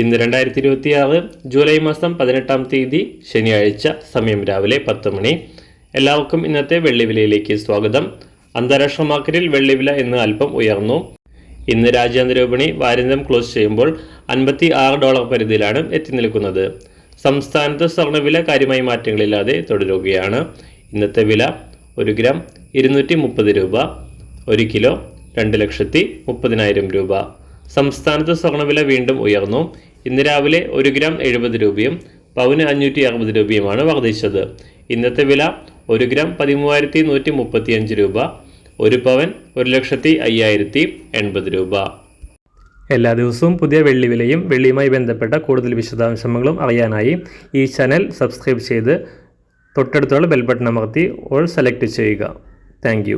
ഇന്ന് 2026 ജൂലൈ മാസം 18-ാം തീയതി ശനിയാഴ്ച, സമയം രാവിലെ 10 മണി. എല്ലാവർക്കും ഇന്നത്തെ വെള്ളിവിലയിലേക്ക് സ്വാഗതം. അന്താരാഷ്ട്ര മാർക്കറ്റിൽ വെള്ളിവില ഇന്ന് അല്പം ഉയർന്നു. ഇന്ന് രാജ്യാന്തര വിപണി വാരാന്ത്യം ക്ലോസ് ചെയ്യുമ്പോൾ $56 പരിധിയിലാണ് എത്തി നിൽക്കുന്നത്. സംസ്ഥാനത്ത് സ്വർണ്ണവില കാര്യമായി മാറ്റങ്ങളില്ലാതെ തുടരുകയാണ്. ഇന്നത്തെ വില 1 ഗ്രാം 230 രൂപ, 1 കിലോ 2,30,000 രൂപ. സംസ്ഥാനത്ത് സ്വർണ്ണവില വീണ്ടും ഉയർന്നു. ഇന്ന് രാവിലെ 1 ഗ്രാം 70 രൂപയും പവന് 560 രൂപയുമാണ് വർദ്ധിച്ചത്. ഇന്നത്തെ വില 1 ഗ്രാം 13,135 രൂപ, 1 പവൻ 1,05,080 രൂപ. എല്ലാ ദിവസവും പുതിയ വെള്ളിവിലയും വെള്ളിയുമായി ബന്ധപ്പെട്ട കൂടുതൽ വിശദാംശങ്ങളും അറിയാനായി ഈ ചാനൽ സബ്സ്ക്രൈബ് ചെയ്ത് തൊട്ടടുത്തുള്ള ബെൽ ബട്ടൺ അമർത്തി ഓൾ സെലക്ട് ചെയ്യുക. താങ്ക്